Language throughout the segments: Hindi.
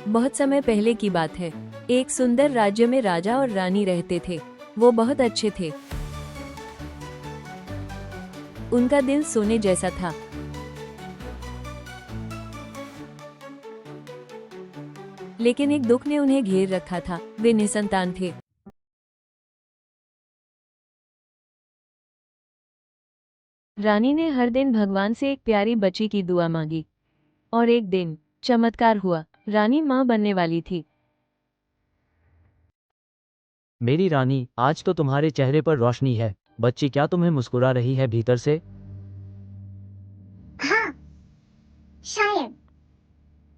बहुत समय पहले की बात है। एक सुंदर राज्य में राजा और रानी रहते थे। वो बहुत अच्छे थे। उनका दिल सोने जैसा था। लेकिन एक दुख ने उन्हें घेर रखा था। वे निसंतान थे। रानी ने हर दिन भगवान से एक प्यारी बच्ची की दुआ मांगी और एक दिन चमत्कार हुआ। रानी मां बनने वाली थी। मेरी रानी, आज तो तुम्हारे चेहरे पर रोशनी है। बच्ची क्या तुम्हें मुस्कुरा रही है भीतर से? हाँ, शायद।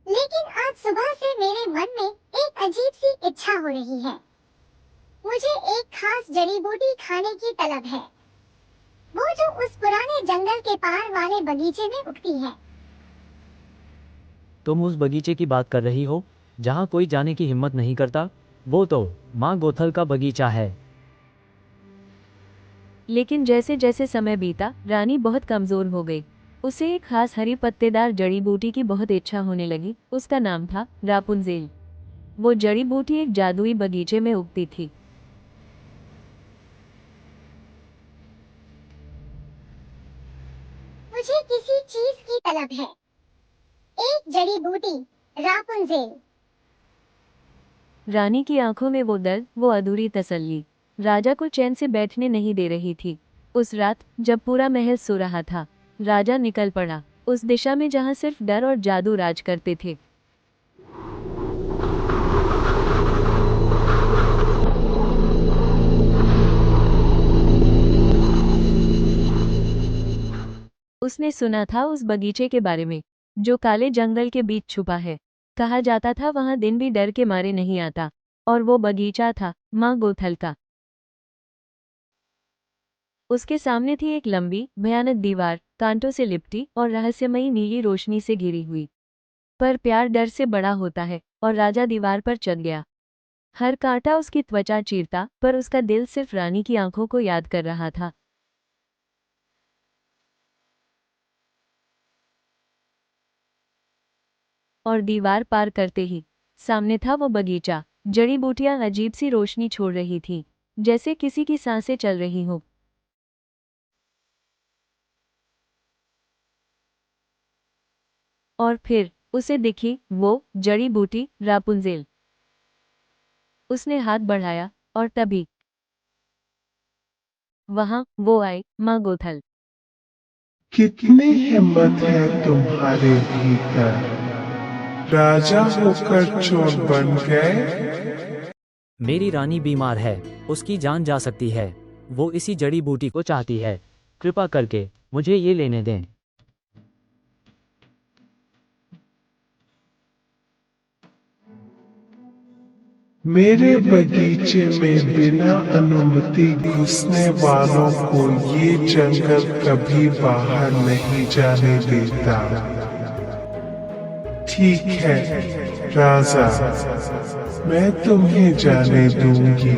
लेकिन आज सुबह से मेरे मन में एक अजीब सी इच्छा हो रही है। मुझे एक खास जड़ी बूटी खाने की तलब है। वो जो उस पुराने जंगल के पार वाले बगीचे में उगती है। तुम उस बगीचे की बात कर रही हो जहाँ कोई जाने की हिम्मत नहीं करता? वो तो माँ गोथल का बगीचा है। लेकिन जैसे जैसे समय बीता, रानी बहुत कमजोर हो गई। उसे एक खास हरी पत्तेदार जड़ी बूटी की बहुत इच्छा होने लगी। उसका नाम था रापुंजेल। वो जड़ी बूटी एक जादुई बगीचे में उगती थी। मुझे किसी चीज की तलब है। एक जड़ी बूटी, रापुंजेल। रानी की आंखों में वो दर्द, वो अधूरी तसल्ली, राजा को चैन से बैठने नहीं दे रही थी। उस रात जब पूरा महल सो रहा था, राजा निकल पड़ा उस दिशा में जहां सिर्फ डर और जादू राज करते थे। उसने सुना था उस बगीचे के बारे में, जो काले जंगल के बीच छुपा है। कहा जाता था वहां दिन भी डर के मारे नहीं आता। और वो बगीचा था माँ गोथल का। उसके सामने थी एक लंबी भयानक दीवार, कांटों से लिपटी और रहस्यमयी नीली रोशनी से घिरी हुई। पर प्यार डर से बड़ा होता है, और राजा दीवार पर चढ़ गया। हर कांटा उसकी त्वचा चीरता, पर उसका दिल सिर्फ रानी की आंखों को याद कर रहा था। और दीवार पार करते ही सामने था वो बगीचा। जड़ी बूटियां अजीब सी रोशनी छोड़ रही थी, जैसे किसी की सांसें चल रही हो। और फिर उसे दिखी वो जड़ी बूटी रापुंजेल। उसने हाथ बढ़ाया और तभी वहां वो आई माँ गोथल। कितनी हिम्मत है तुम्हारे भीतर, राजा होकर चोर बन गए। मेरी रानी बीमार है, उसकी जान जा सकती है। वो इसी जड़ी बूटी को चाहती है। कृपा करके मुझे ये लेने दें। मेरे बगीचे में बिना अनुमति घुसने वालों को ये जंगल कभी बाहर नहीं जाने देता। ठीक है राजा, मैं तुम्हें जाने दूंगी,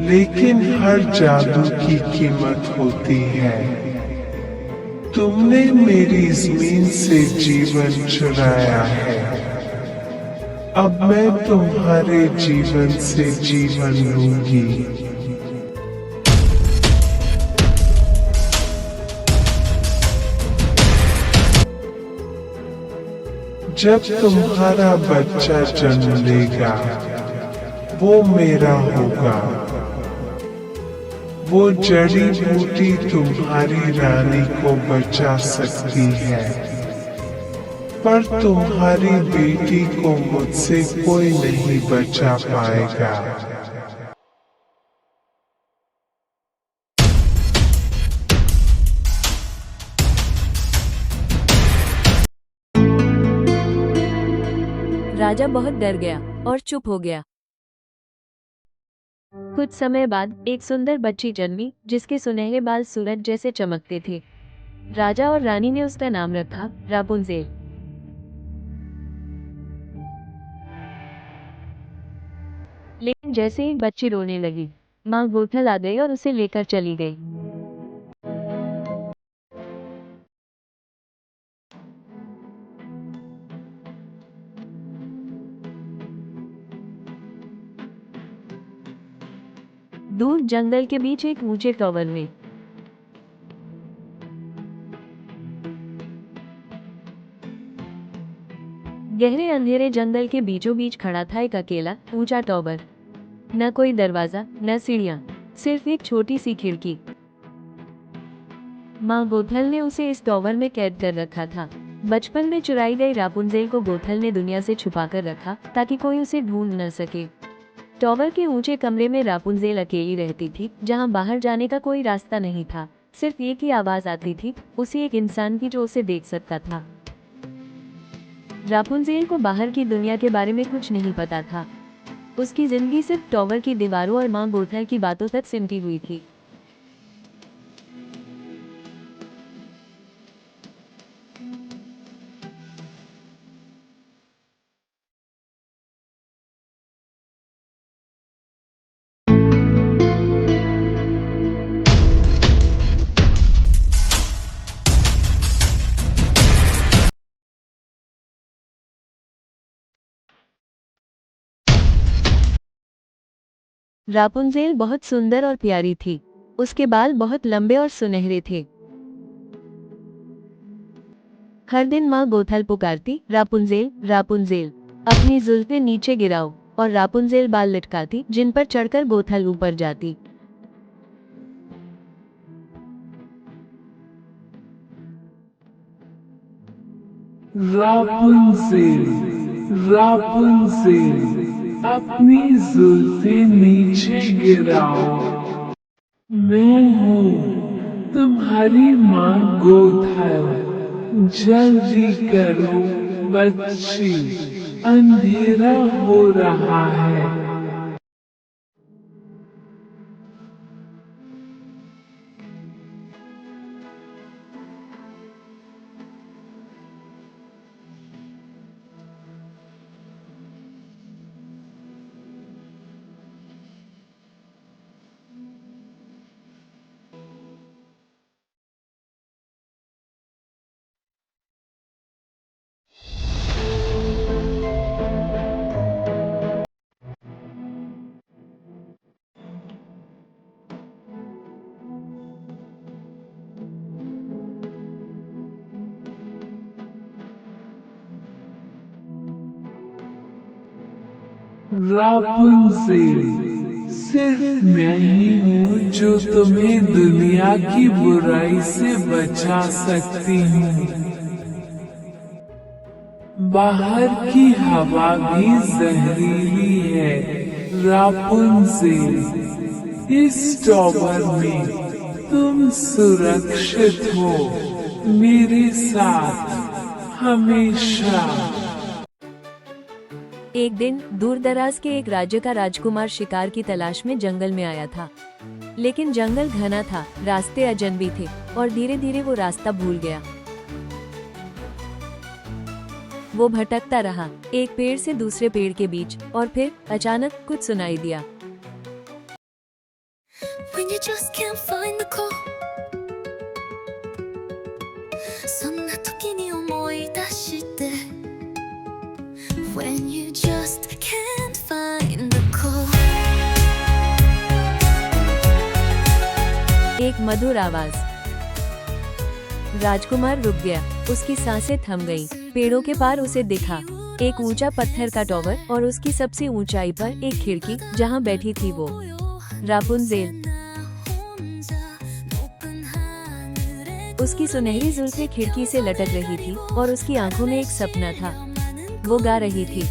लेकिन हर जादू की कीमत होती है। तुमने मेरी जमीन से जीवन चुराया है, अब मैं तुम्हारे जीवन से जीवन लूंगी। जब तुम्हारा बच्चा जन्म लेगा, वो मेरा होगा। वो जड़ी बूटी तुम्हारी रानी को बचा सकती है, पर तुम्हारी बेटी को मुझसे कोई नहीं बचा पाएगा। राजा बहुत डर गया और चुप हो गया। कुछ समय बाद एक सुंदर बच्ची जन्मी, जिसके सुनहरे बाल सूरज जैसे चमकते थे। राजा और रानी ने उसका नाम रखा रापुंजेल। लेकिन जैसे ही बच्ची रोने लगी, माँ गोथल आ गई और उसे लेकर चली गई। दूर जंगल के बीच एक ऊंचे टावर में गहरे अंधेरे जंगल के बीचों बीच खड़ा था एक अकेला ऊंचा टावर। न कोई दरवाजा, न सीढ़ियां, सिर्फ एक छोटी सी खिड़की। माँ गोथल ने उसे इस टावर में कैद कर रखा था। बचपन में चुराई गई रापुंजेल को गोथल ने दुनिया से छुपा कर रखा ताकि कोई उसे ढूंढ न सके। टावर के ऊंचे कमरे में रापुंजेल अकेली रहती थी, जहां बाहर जाने का कोई रास्ता नहीं था। सिर्फ एक ही आवाज आती थी, उसी एक इंसान की जो उसे देख सकता था। रापुंजेल को बाहर की दुनिया के बारे में कुछ नहीं पता था। उसकी जिंदगी सिर्फ टावर की दीवारों और माँ गोथल की बातों तक सिमटी हुई थी। रापुंजेल बहुत सुंदर और प्यारी थी। उसके बाल बहुत लंबे और सुनहरे थे। हर दिन माँ गोथल पुकारती, रापुंजेल, रापुंजेल, अपनी जुल्फें नीचे गिराओ, और रापुंजेल बाल लटकाती, जिन पर चढ़कर गोथल ऊपर जाती। रापुंज़ेल, रापुंज़ेल, अपनी जुल्फें नीचे गिराओ। मैं हूँ तुम्हारी माँ गोथल। जल्दी करो बच्ची, अंधेरा हो रहा है। रापुंज़ेल, सिर्फ मैं ही हूँ जो तुम्हें दुनिया की बुराई से बचा सकती हूँ। बाहर की हवा भी जहरीली है रापुंज़ेल। इस टावर में तुम सुरक्षित हो, मेरे साथ हमेशा। एक दिन दूर दराज के एक राज्य का राजकुमार शिकार की तलाश में जंगल में आया था। लेकिन जंगल घना था, रास्ते अजनबी थे, और धीरे धीरे वो रास्ता भूल गया। वो भटकता रहा, एक पेड़ से दूसरे पेड़ के बीच, और फिर अचानक कुछ सुनाई दिया। When you just can't find the call, そんな時に思い出して When you just can't find the call. एक मधुर आवाज। राजकुमार रुक गया, उसकी सांसें थम गईं। पेड़ों के पार उसे दिखा एक ऊंचा पत्थर का टावर, और उसकी सबसे ऊंचाई पर एक खिड़की, जहां बैठी थी वो रापुंज़ेल। उसकी सुनहरी जुल्फें खिड़की से लटक रही थी, और उसकी आंखों में एक सपना था। वो गा रही थी,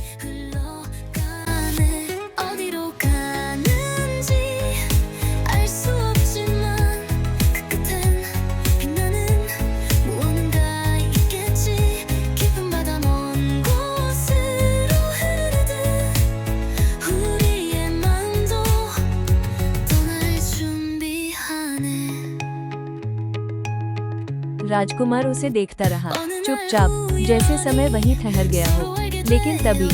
राजकुमार उसे देखता रहा, चुपचाप, जैसे समय वहीं ठहर गया हो। लेकिन तभी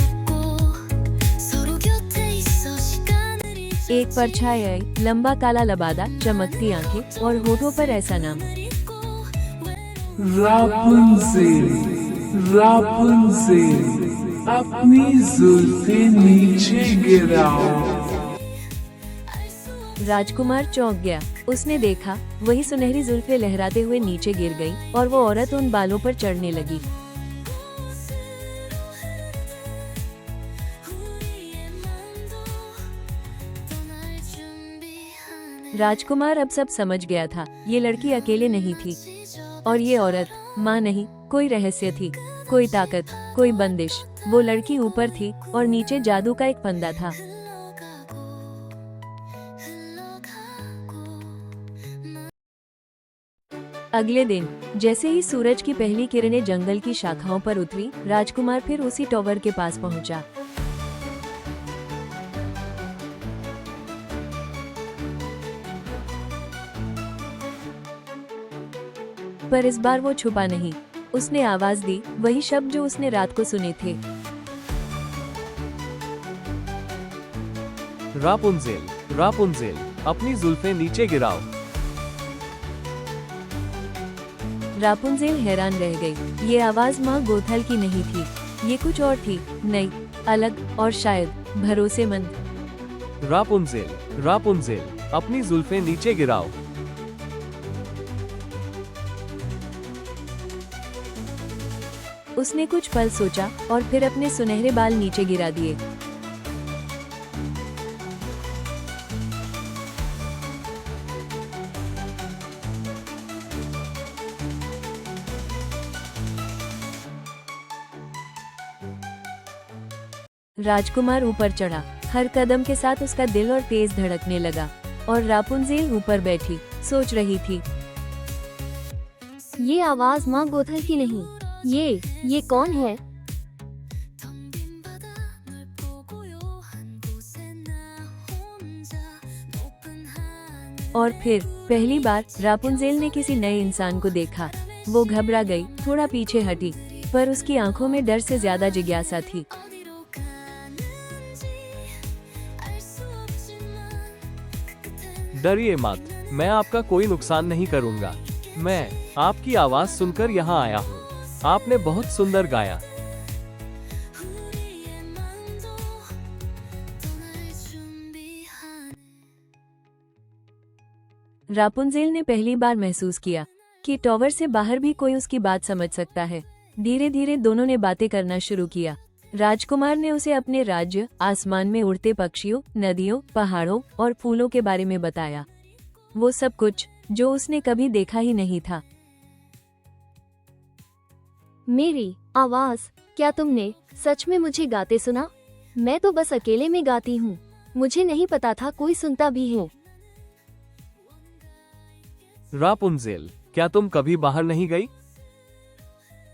एक परछाई आई, लंबा काला लबादा, चमकती आंखें, और होठों पर ऐसा नाम, रापुंज़ेल, रापुंज़ेल, अपनी जुल्फें नीचे गिराओ। राजकुमार चौंक गया। उसने देखा वही सुनहरी जुल्फें लहराते हुए नीचे गिर गई और वो औरत उन बालों पर चढ़ने लगी। राजकुमार अब सब समझ गया था। ये लड़की अकेले नहीं थी और ये औरत माँ नहीं, कोई रहस्य थी, कोई ताकत, कोई बंदिश। वो लड़की ऊपर थी और नीचे जादू का एक फंदा था। अगले दिन जैसे ही सूरज की पहली किरणें जंगल की शाखाओं पर उतरी, राजकुमार फिर उसी टॉवर के पास पहुंचा। पर इस बार वो छुपा नहीं। उसने आवाज दी, वही शब्द जो उसने रात को सुने थे। रापुंज़ेल, रापुंज़ेल, अपनी जुल्फें नीचे गिराओ। रापुंज़ेल हैरान रह गई। ये आवाज माँ गोथल की नहीं थी, ये कुछ और थी, नई, अलग और शायद भरोसेमंद। रापुंज़ेल, रापुंज़ेल, अपनी जुल्फें नीचे गिराओ। उसने कुछ पल सोचा और फिर अपने सुनहरे बाल नीचे गिरा दिए। राजकुमार ऊपर चढ़ा। हर कदम के साथ उसका दिल और तेज धड़कने लगा और रापुंज़ेल ऊपर बैठी सोच रही थी। ये आवाज माँ गोथल की नहीं। ये कौन है? और फिर पहली बार रापुंज़ेल ने किसी नए इंसान को देखा। वो घबरा गई, थोड़ा पीछे हटी, पर उसकी आंखों में डर से ज्यादा जिज्ञासा थी। डरिए मत, मैं आपका कोई नुकसान नहीं करूंगा। मैं आपकी आवाज सुनकर यहाँ आया हूँ। आपने बहुत सुंदर गाया। रापुंज़ेल ने पहली बार महसूस किया कि टॉवर से बाहर भी कोई उसकी बात समझ सकता है। धीरे धीरे दोनों ने बातें करना शुरू किया। राजकुमार ने उसे अपने राज्य, आसमान में उड़ते पक्षियों, नदियों, पहाड़ों और फूलों के बारे में बताया। वो सब कुछ जो उसने कभी देखा ही नहीं था। मेरी आवाज, क्या तुमने सच में मुझे गाते सुना? मैं तो बस अकेले में गाती हूँ। मुझे नहीं पता था कोई सुनता भी है। रापुंज़ेल, क्या तुम कभी बाहर नहीं गई?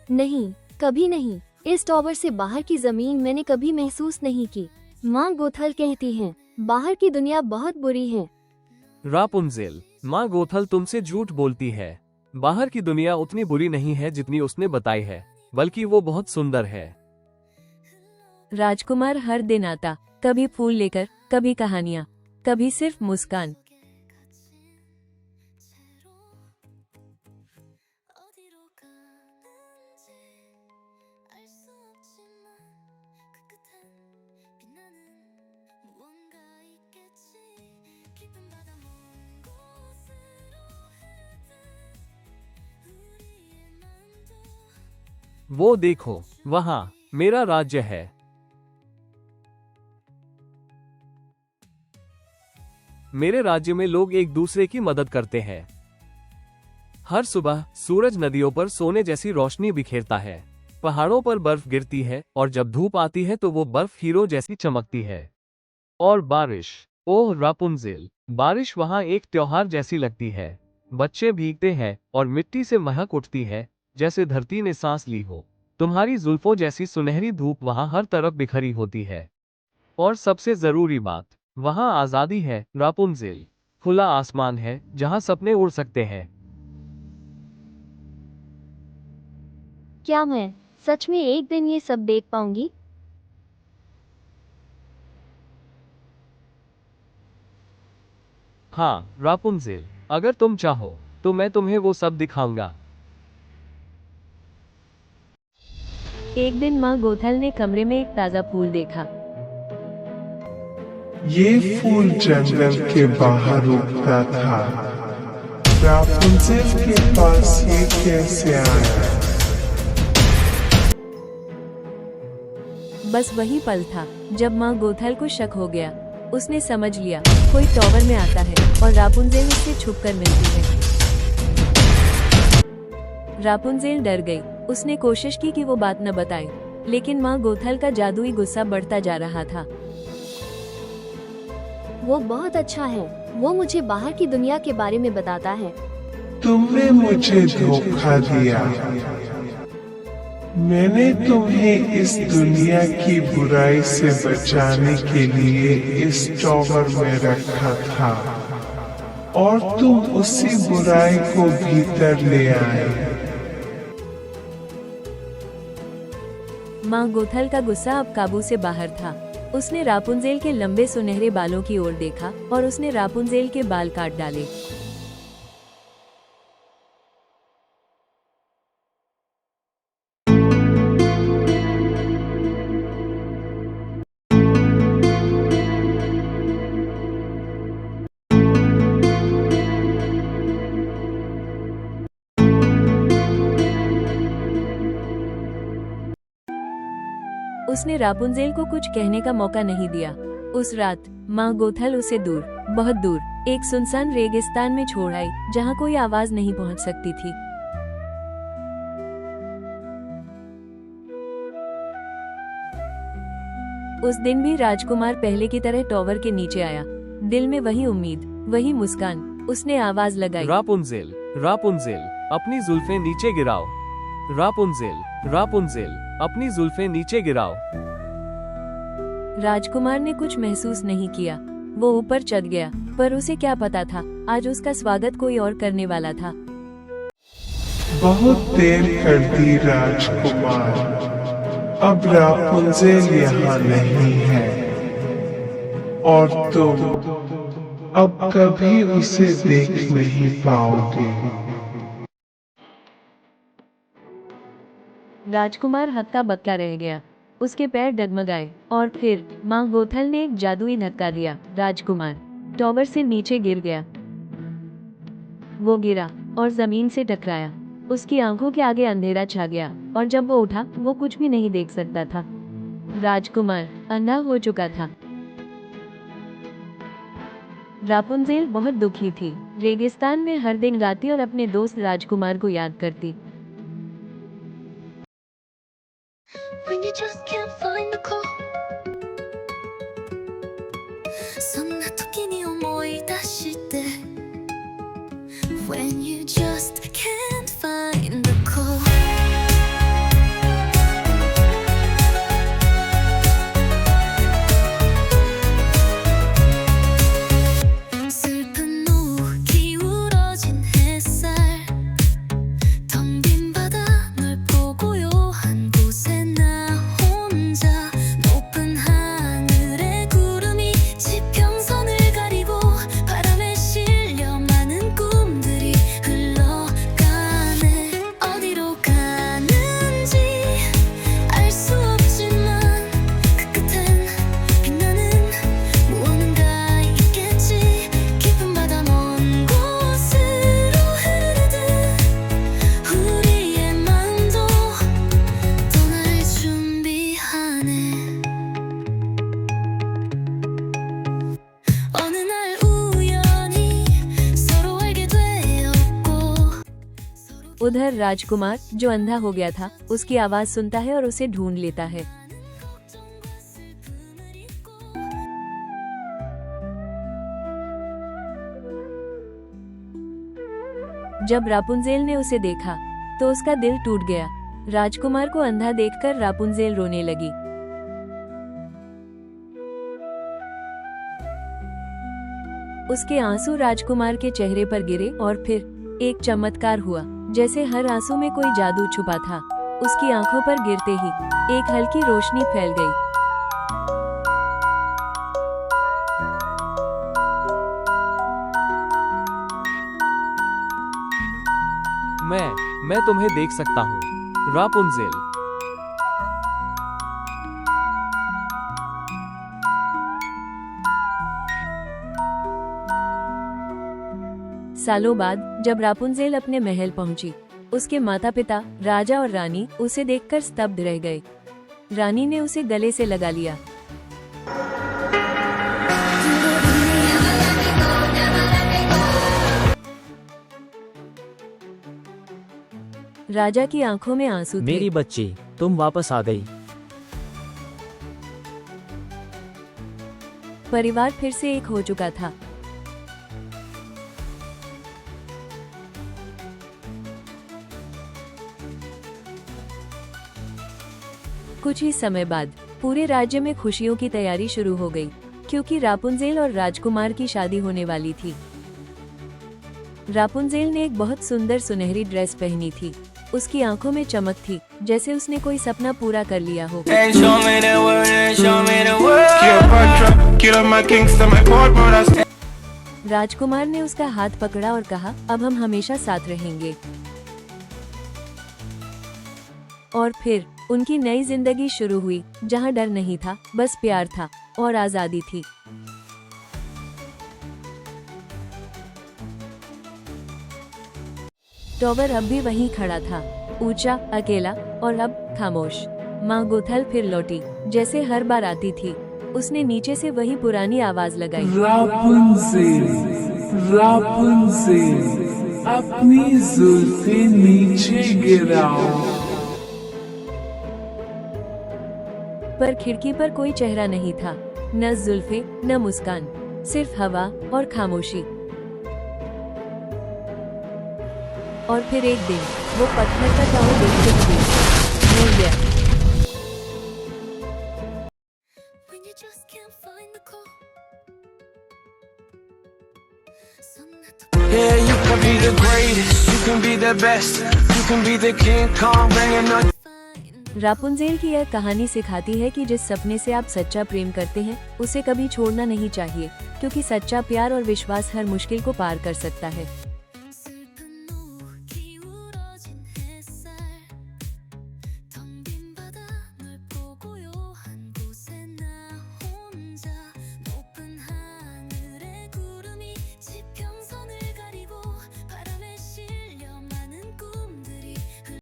नहीं, कभी नहीं। इस टॉवर से बाहर की जमीन मैंने कभी महसूस नहीं की। माँ गोथल कहती हैं, बाहर की दुनिया बहुत बुरी है। रापुंज़ेल, माँ गोथल तुमसे झूठ बोलती है। बाहर की दुनिया उतनी बुरी नहीं है जितनी उसने बताई है, बल्कि वो बहुत सुंदर है। राजकुमार हर दिन आता, कभी फूल लेकर, कभी कहानियाँ, कभी सिर्फ मुस्कान। वो देखो, वहाँ मेरा राज्य है। मेरे राज्य में लोग एक दूसरे की मदद करते हैं। हर सुबह सूरज नदियों पर सोने जैसी रोशनी बिखेरता है। पहाड़ों पर बर्फ गिरती है और जब धूप आती है तो वो बर्फ हीरो जैसी चमकती है। और बारिश, ओह रापुंज़ेल, बारिश वहाँ एक त्योहार जैसी लगती है। बच्चे भीगते हैं और मिट्टी से महक उठती है जैसे धरती ने सांस ली हो। तुम्हारी जुल्फों जैसी सुनहरी धूप वहाँ हर तरफ बिखरी होती है। और सबसे जरूरी बात, वहाँ आजादी है रापुंज़ेल। खुला आसमान है जहाँ सपने उड़ सकते हैं। क्या मैं सच में एक दिन ये सब देख पाऊंगी? हाँ रापुंज़ेल, अगर तुम चाहो तो मैं तुम्हें वो सब दिखाऊंगा। एक दिन माँ गोथल ने कमरे में एक ताज़ा फूल देखा। ये फूल जंगल के बाहर उगता था। रापुंज़ेल के पास ये कैसे आया? बस वही पल था जब माँ गोथल को शक हो गया। उसने समझ लिया कोई टॉवर में आता है और रापुंज़ेल उससे छुपकर मिलती है। रापुंज़ेल डर गई। उसने कोशिश की कि वो बात न बताए, लेकिन माँ गोथल का जादुई गुस्सा बढ़ता जा रहा था। वो बहुत अच्छा है। वो मुझे बाहर की दुनिया के बारे में बताता है। तुमने मुझे धोखा दिया। मैंने तुम्हें इस दुनिया की बुराई से बचाने के लिए इस टॉवर में रखा था और तुम उसी बुराई को भीतर ले आए। माँ गोथल का गुस्सा अब काबू से बाहर था। उसने रापुंज़ेल के लंबे सुनहरे बालों की ओर देखा और उसने रापुंज़ेल के बाल काट डाले। उसने रापुंज़ेल को कुछ कहने का मौका नहीं दिया। उस रात माँ गोथल उसे दूर, बहुत दूर, एक सुनसान रेगिस्तान में छोड़ आई, जहाँ कोई आवाज नहीं पहुँच सकती थी। उस दिन भी राजकुमार पहले की तरह टॉवर के नीचे आया, दिल में वही उम्मीद, वही मुस्कान। उसने आवाज लगाई, रापुंज़ेल, रापुंज़ेल, अपनी जुल्फें नीचे गिराओ। रापुंज़ेल, रापुंज़ेल, अपनी जुल्फें नीचे गिराओ। राजकुमार ने कुछ महसूस नहीं किया। वो ऊपर चढ़ गया, पर उसे क्या पता था, आज उसका स्वागत कोई और करने वाला था। बहुत देर कर दी राजकुमार। अब रापुंज़ेल यहाँ नहीं है और तुम अब कभी उसे देख नहीं पाओगे। राजकुमार हक्का बक्का रह गया। उसके पैर डगमगाए और फिर माँ गोथल ने एक जादुई धक्का दिया। राजकुमार टॉवर से नीचे गिर गया। वो गिरा और जमीन से टकराया। उसकी आंखों के आगे अंधेरा छा गया और जब वो उठा वो कुछ भी नहीं देख सकता था। राजकुमार अंधा हो चुका था। रापुंज़ेल बहुत दुखी थी। रेगिस्तान में हर दिन गाती और अपने दोस्त राजकुमार को याद करती। When you just can't find the call そんな時に思い出して When you just can't find the call 슬픈 오후 기울어진 햇살 텅 빈 바다 널 보고요 한 곳에 나 혼자 높은 하늘에 구름이 지평선을 가리고 바람에 실려 많은 꿈들이 흘러가네 어디로 가는지 알 수 없지만 그 끝엔 빛나는 무언가 있겠지 깊은 바다 먼 곳으로 흐르듯 우리의 마음도 떠날 준비하네 어느 날 우연히 서로 알게 되었고 उधर राजकुमार जो अंधा हो गया था, उसकी आवाज सुनता है और उसे ढूंढ लेता है। 걱정과 슬픔을 잊고 जब रापुंज़ेल ने उसे देखा तो उसका दिल टूट गया। राजकुमार को अंधा देखकर रापुंज़ेल रोने लगी। उसके आंसू राजकुमार के चेहरे पर गिरे और फिर एक चमत्कार हुआ, जैसे हर आंसू में कोई जादू छुपा था। उसकी आंखों पर गिरते ही एक हल्की रोशनी फैल गई। मैं तुम्हें देख सकता हूँ, रापुंज़ेल। सालों बाद जब रापुंजेल अपने महल पहुंची, उसके माता पिता राजा और रानी उसे देखकर स्तब्ध रह गए। रानी ने उसे गले से लगा लिया। राजा की आंखों में आंसू थे। मेरी बच्ची, तुम वापस आ गई। परिवार फिर से एक हो चुका था। कुछ ही समय बाद पूरे राज्य में खुशियों की तैयारी शुरू हो गई, क्योंकि रापुंजेल और राजकुमार की शादी होने वाली थी। रापुंजेल ने एक बहुत सुंदर सुनहरी ड्रेस पहनी थी। उसकी आंखों में चमक थी, जैसे उसने कोई सपना पूरा कर लिया हो। राजकुमार ने उसका हाथ पकड़ा और कहा, अब हम हमेशा साथ रहेंगे। और फिर उनकी नई जिंदगी शुरू हुई, जहां डर नहीं था, बस प्यार था और आजादी थी। टॉवर अब भी वहीं खड़ा था, ऊंचा, अकेला और अब खामोश। माँ गोथल फिर लौटी, जैसे हर बार आती थी। उसने नीचे से वही पुरानी आवाज लगाई, रापुंज़ेल, रापुंज़ेल, अपनी जुल्फें नीचे गिराओ। पर खिड़की पर कोई चेहरा नहीं था, न जुल्फे न मुस्कान, सिर्फ हवा और खामोशी। और फिर एक दिन वो पत्थर का टावर देखते हुए मर गया। When you just can't find the call. Yeah, you can be the greatest, you can be the best, you can be the King Kong banging on. रापुंजेल की यह कहानी सिखाती है कि जिस सपने से आप सच्चा प्रेम करते हैं, उसे कभी छोड़ना नहीं चाहिए, क्योंकि सच्चा प्यार और विश्वास हर मुश्किल को पार कर सकता है।